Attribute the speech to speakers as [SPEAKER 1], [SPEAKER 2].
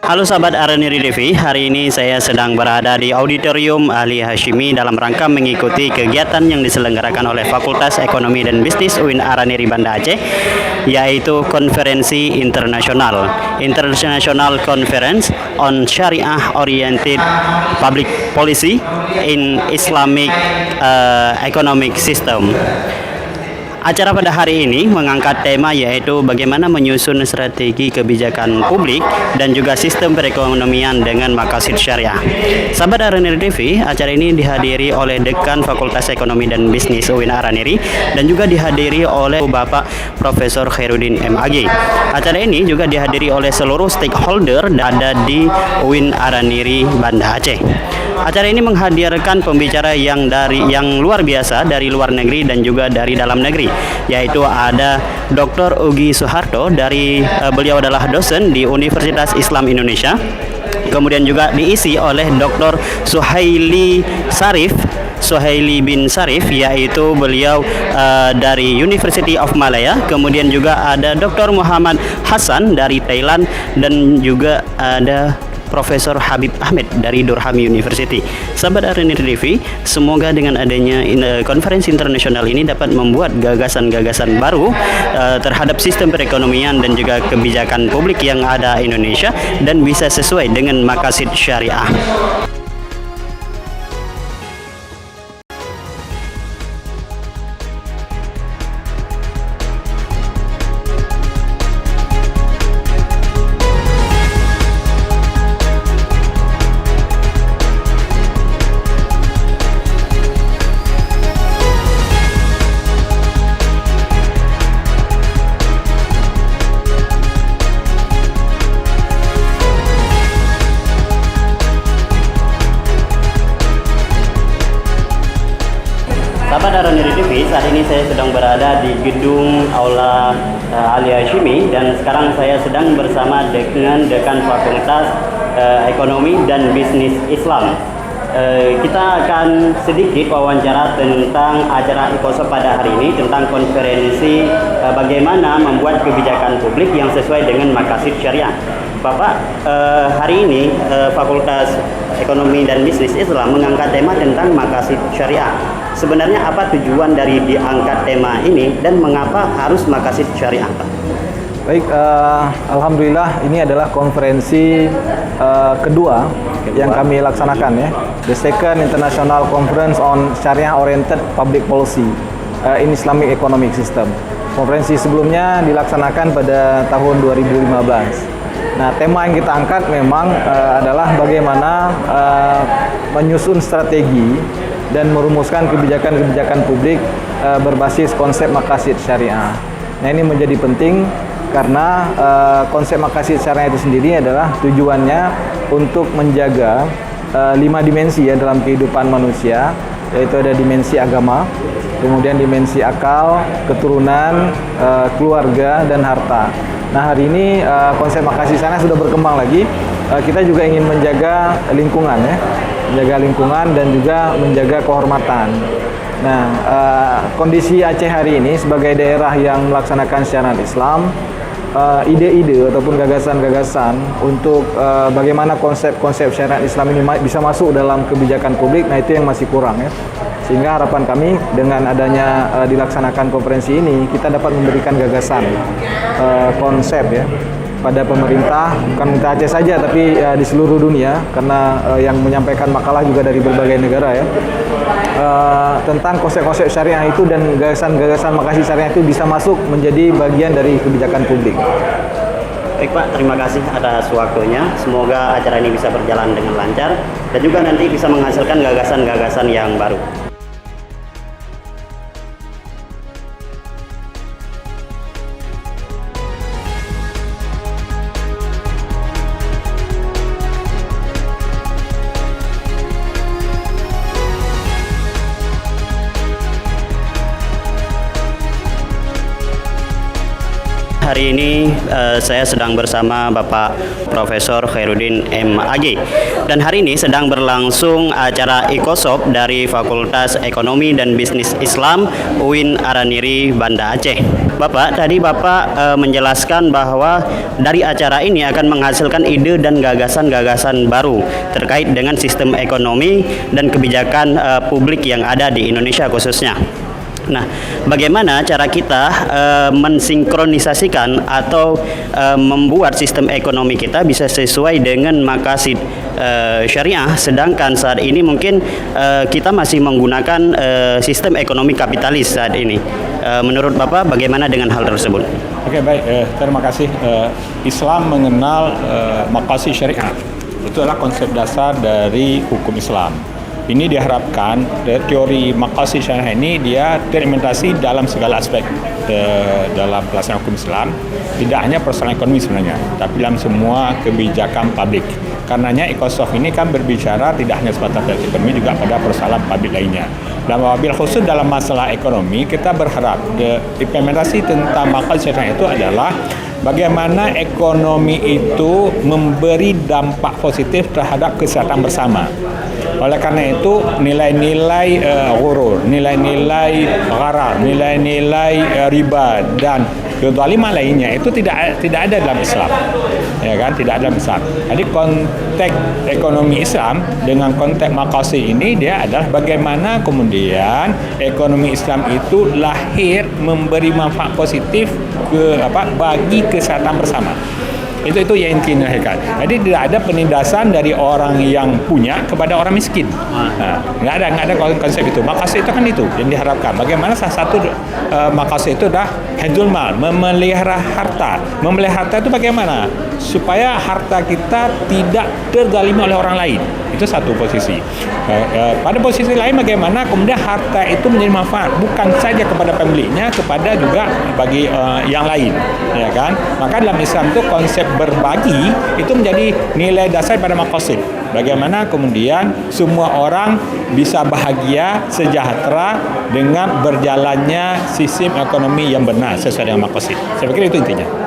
[SPEAKER 1] Halo sahabat Araniri TV, hari ini saya sedang berada di Auditorium Ali Hashimi dalam rangka mengikuti kegiatan yang diselenggarakan oleh Fakultas Ekonomi dan Bisnis UIN Araniri Banda Aceh, yaitu konferensi internasional International Conference on Sharia Oriented Public Policy in Islamic Economic System. Acara pada hari ini mengangkat tema yaitu bagaimana menyusun strategi kebijakan publik dan juga sistem perekonomian dengan maqasid syariah. Sahabat Araniri TV, acara ini dihadiri oleh Dekan Fakultas Ekonomi dan Bisnis UIN Araniri dan juga dihadiri oleh Bapak Profesor Khairuddin MAG. Acara ini juga dihadiri oleh seluruh stakeholder yang ada di UIN Araniri Banda Aceh. Acara ini menghadirkan pembicara yang luar biasa dari luar negeri dan juga dari dalam negeri, yaitu ada Dr. Ugi Suharto beliau adalah dosen di Universitas Islam Indonesia. Kemudian juga diisi oleh Dr. Suhaili bin Sarif, yaitu beliau dari University of Malaya. Kemudian juga ada Dr. Muhammad Hasan dari Thailand dan juga ada Profesor Habib Ahmed dari Durham University. Sahabat Araniri TV, semoga dengan adanya konferensi internasional ini dapat membuat gagasan-gagasan baru terhadap sistem perekonomian dan juga kebijakan publik yang ada Indonesia dan bisa sesuai dengan maqasid syariah. Sahabat Araniri TV, saat ini saya sedang berada di gedung Aula Ali Hashimi dan sekarang saya sedang bersama dengan Dekan Fakultas Ekonomi dan Bisnis Islam. Kita akan sedikit wawancara tentang acara IKOSOP pada hari ini, tentang konferensi bagaimana membuat kebijakan publik yang sesuai dengan maqasid syariah. Bapak, hari ini Fakultas Ekonomi dan Bisnis Islam mengangkat tema tentang maqasid syariah. Sebenarnya apa tujuan dari diangkat tema ini dan mengapa harus maqasid syariah, Pak?
[SPEAKER 2] Baik, alhamdulillah ini adalah konferensi kedua yang kami laksanakan ya. The second International Conference on Sharia Oriented Public Policy in Islamic Economic System. Konferensi sebelumnya dilaksanakan pada tahun 2015. Nah, tema yang kita angkat memang adalah bagaimana menyusun strategi dan merumuskan kebijakan-kebijakan publik berbasis konsep maqasid syariah. Nah, ini menjadi penting karena konsep maqasid syariah itu sendiri adalah tujuannya untuk menjaga 5 dimensi ya dalam kehidupan manusia, yaitu ada dimensi agama, kemudian dimensi akal, keturunan, keluarga, dan harta. Nah, hari ini konsep maqasid syariah sudah berkembang lagi. Kita juga ingin menjaga lingkungan ya, menjaga lingkungan dan juga menjaga kehormatan. Nah, kondisi Aceh hari ini sebagai daerah yang melaksanakan syariat Islam, ide-ide ataupun gagasan-gagasan untuk bagaimana konsep-konsep syariat Islam ini bisa masuk dalam kebijakan publik, nah itu yang masih kurang ya. Sehingga harapan kami dengan adanya dilaksanakan konferensi ini, kita dapat memberikan gagasan konsep ya pada pemerintah, bukan untuk Aceh saja tapi di seluruh dunia, karena yang menyampaikan makalah juga dari berbagai negara ya, tentang konsep-konsep syariah itu dan gagasan-gagasan maqasid syariah itu bisa masuk menjadi bagian dari kebijakan publik.
[SPEAKER 1] Baik Pak, terima kasih atas waktunya. Semoga acara ini bisa berjalan dengan lancar dan juga nanti bisa menghasilkan gagasan-gagasan yang baru. Hari ini saya sedang bersama Bapak Profesor Khairuddin MAG dan hari ini sedang berlangsung acara IKOSOP dari Fakultas Ekonomi dan Bisnis Islam UIN Araniri Banda Aceh. Bapak, tadi Bapak menjelaskan bahwa dari acara ini akan menghasilkan ide dan gagasan-gagasan baru terkait dengan sistem ekonomi dan kebijakan publik yang ada di Indonesia khususnya. Nah, bagaimana cara kita mensinkronisasikan atau membuat sistem ekonomi kita bisa sesuai dengan maqasid syariah, sedangkan saat ini mungkin kita masih menggunakan sistem ekonomi kapitalis saat ini. Menurut Bapak, bagaimana dengan hal tersebut?
[SPEAKER 3] Oke, baik. Terima kasih. Islam mengenal maqasid syariah. Itu adalah konsep dasar dari hukum Islam. Ini diharapkan teori maqasid syariah ini dia terimplementasi dalam segala aspek dalam pelaksanaan hukum Islam, tidak hanya persoalan ekonomi sebenarnya, tapi dalam semua kebijakan publik. Karenanya Ecosoft ini kan berbicara tidak hanya sebatas dari ekonomi, juga pada persoalan publik lainnya. Dan wabil khusus dalam masalah ekonomi, kita berharap implementasi tentang maqasid syariah itu adalah bagaimana ekonomi itu memberi dampak positif terhadap kesehatan bersama. Oleh karena itu nilai-nilai ghurur, nilai-nilai gharar, nilai-nilai riba dan kezaliman lainnya itu tidak ada dalam Islam. Ya kan, tidak ada dalam Islam. Jadi konteks ekonomi Islam dengan konteks maqasid ini dia adalah bagaimana kemudian ekonomi Islam itu lahir memberi manfaat positif bagi kesehatan bersama. Itu yang intinya. Jadi tidak ada penindasan dari orang yang punya kepada orang miskin. Nggak ada konsep itu. Maqasid itu kan itu yang diharapkan. Bagaimana salah satu maqasid itu adalah hifdzul mal, memelihara harta. Memelihara harta itu bagaimana? Supaya harta kita tidak terzalimi oleh orang lain. Itu satu posisi. Pada posisi lain bagaimana kemudian harta itu menjadi manfaat bukan saja kepada pemiliknya, kepada juga bagi yang lain, ya kan? Maka dalam Islam itu konsep berbagi itu menjadi nilai dasar pada maqasid. Bagaimana kemudian semua orang bisa bahagia, sejahtera dengan berjalannya sistem ekonomi yang benar sesuai dengan maqasid. Saya pikir itu intinya.